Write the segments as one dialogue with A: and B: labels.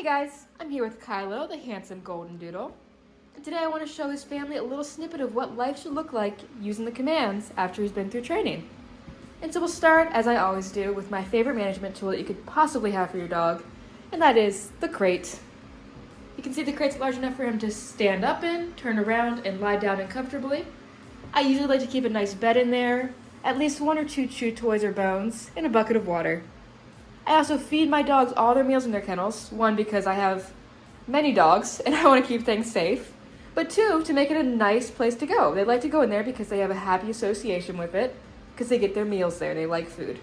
A: Hey guys, I'm here with Kylo, the handsome golden doodle. And today I want to show his family a little snippet of what life should look like using the commands after he's been through training. And so we'll start, as I always do, with my favorite management tool that you could possibly have for your dog, and that is the crate. You can see the crate's large enough for him to stand up in, turn around, and lie down in comfortably. I usually like to keep a nice bed in there, at least 1 or 2 chew toys or bones, and a bucket of water. I also feed my dogs all their meals in their kennels, 1, because I have many dogs and I want to keep things safe, but 2, to make it a nice place to go. They like to go in there because they have a happy association with it, because they get their meals there, they like food.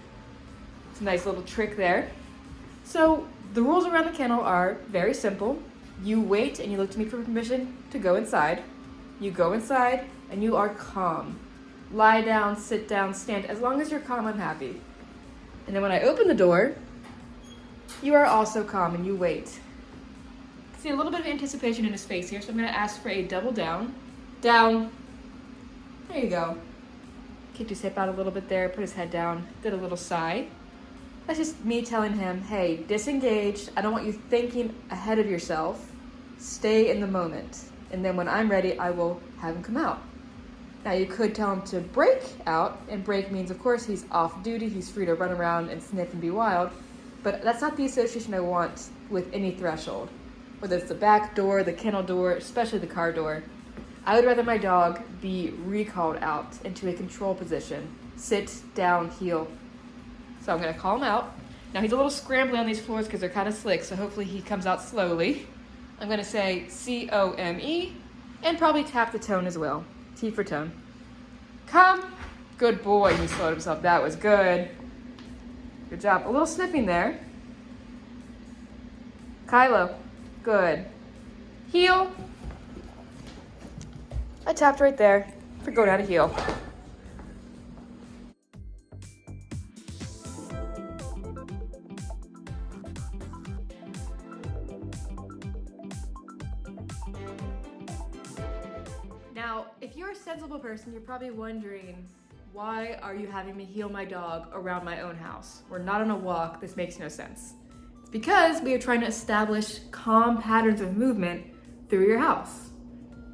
A: It's a nice little trick there. So the rules around the kennel are very simple. You wait and you look to me for permission to go inside. You go inside and you are calm. Lie down, sit down, stand. As long as you're calm, I'm happy. And then when I open the door, you are also calm and you wait. See a little bit of anticipation in his face here, so I'm going to ask for a double down. Down. There you go. Kicked his hip out a little bit there, put his head down, did a little sigh. That's just me telling him, hey, disengage. I don't want you thinking ahead of yourself. Stay in the moment. And then when I'm ready, I will have him come out. Now you could tell him to break out, and break means, of course, he's off duty, he's free to run around and sniff and be wild, but that's not the association I want with any threshold. Whether it's the back door, the kennel door, especially the car door. I would rather my dog be recalled out into a control position. Sit, down, heel. So I'm gonna call him out. Now he's a little scrambly on these floors because they're kind of slick, so hopefully he comes out slowly. I'm gonna say C-O-M-E, and probably tap the tone as well. T for tone. Come. Good boy. He slowed himself. That was good. Good job. A little sniffing there. Kylo. Good. Heel. I tapped right there for go down to heel. Now, if you're a sensible person, you're probably wondering, why are you having me heel my dog around my own house? We're not on a walk, this makes no sense. It's because we are trying to establish calm patterns of movement through your house.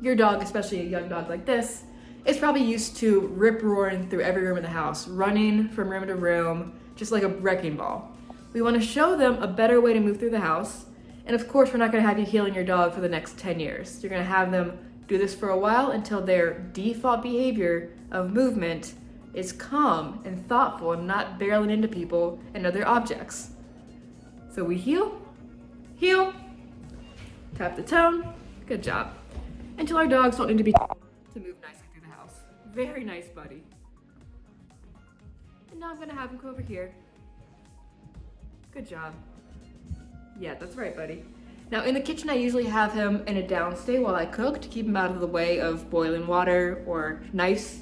A: Your dog, especially a young dog like this, is probably used to rip-roaring through every room in the house, running from room to room, just like a wrecking ball. We want to show them a better way to move through the house, and of course we're not going to have you heeling your dog for the next 10 years. You're going to have them do this for a while until their default behavior of movement is calm and thoughtful and not barreling into people and other objects. So we heel, tap the tone, good job. Until our dogs don't need to be to move nicely through the house. Very nice, buddy. And now I'm gonna have him come over here. Good job. Yeah, that's right, buddy. Now in the kitchen, I usually have him in a downstay while I cook to keep him out of the way of boiling water or knives.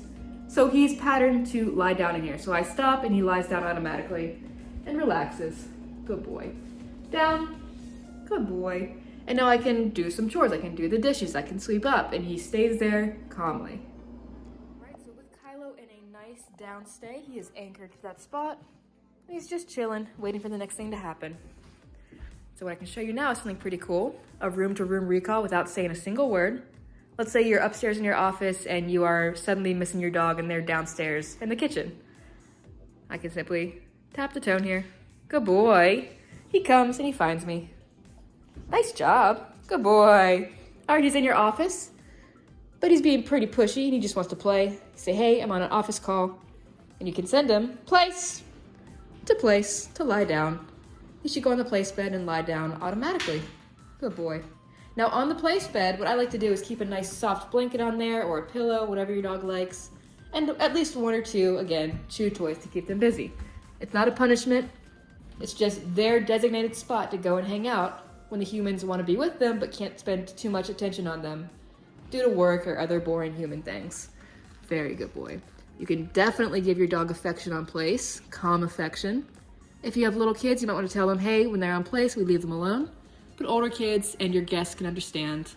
A: So he's patterned to lie down in here. So I stop and he lies down automatically and relaxes. Good boy. Down. Good boy. And now I can do some chores. I can do the dishes. I can sweep up and he stays there calmly. All right, so with Kylo in a nice downstay, he is anchored to that spot. And he's just chilling, waiting for the next thing to happen. So what I can show you now is something pretty cool, a room-to-room recall without saying a single word. Let's say you're upstairs in your office and you are suddenly missing your dog and they're downstairs in the kitchen. I can simply tap the tone here. Good boy. He comes and he finds me. Nice job. Good boy. All right, he's in your office, but he's being pretty pushy and he just wants to play. You say, hey, I'm on an office call, and you can send him place, to lie down. He should go on the place bed and lie down automatically. Good boy. Now on the place bed, what I like to do is keep a nice soft blanket on there or a pillow, whatever your dog likes, and at least 1 or 2, again, chew toys to keep them busy. It's not a punishment. It's just their designated spot to go and hang out when the humans want to be with them but can't spend too much attention on them due to work or other boring human things. Very good boy. You can definitely give your dog affection on place, calm affection. If you have little kids, you might want to tell them, hey, when they're on place, we leave them alone. But older kids and your guests can understand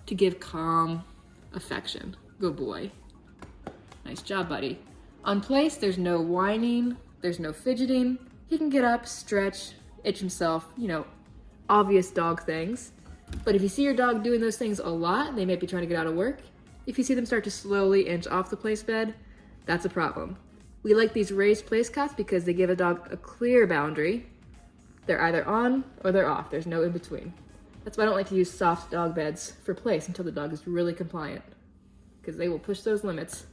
A: to give calm affection. Good boy. Nice job, buddy. On place, there's no whining, there's no fidgeting. He can get up, stretch, itch himself, obvious dog things. But if you see your dog doing those things a lot, they might be trying to get out of work. If you see them start to slowly inch off the place bed, that's a problem. We like these raised place cots because they give a dog a clear boundary. They're either on or they're off. There's no in between. That's why I don't like to use soft dog beds for place until the dog is really compliant, because they will push those limits,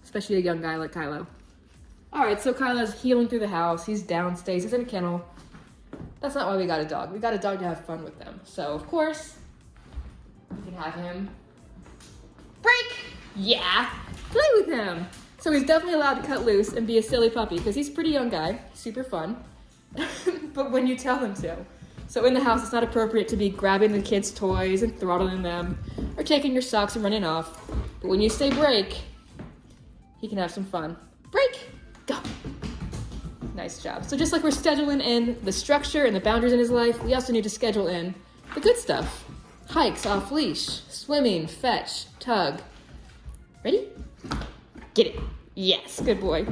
A: especially a young guy like Kylo. All right, so Kylo's healing through the house. He's downstairs, he's in a kennel. That's not why we got a dog. We got a dog to have fun with them. So of course, we can have him break. Yeah, play with him. So he's definitely allowed to cut loose and be a silly puppy because he's a pretty young guy, super fun. But when you tell him to. So in the house, it's not appropriate to be grabbing the kids' toys and throttling them or taking your socks and running off. But when you say break, he can have some fun. Break, go. Nice job. So just like we're scheduling in the structure and the boundaries in his life, we also need to schedule in the good stuff. Hikes off leash, swimming, fetch, tug. Ready? Get it. Yes, good boy.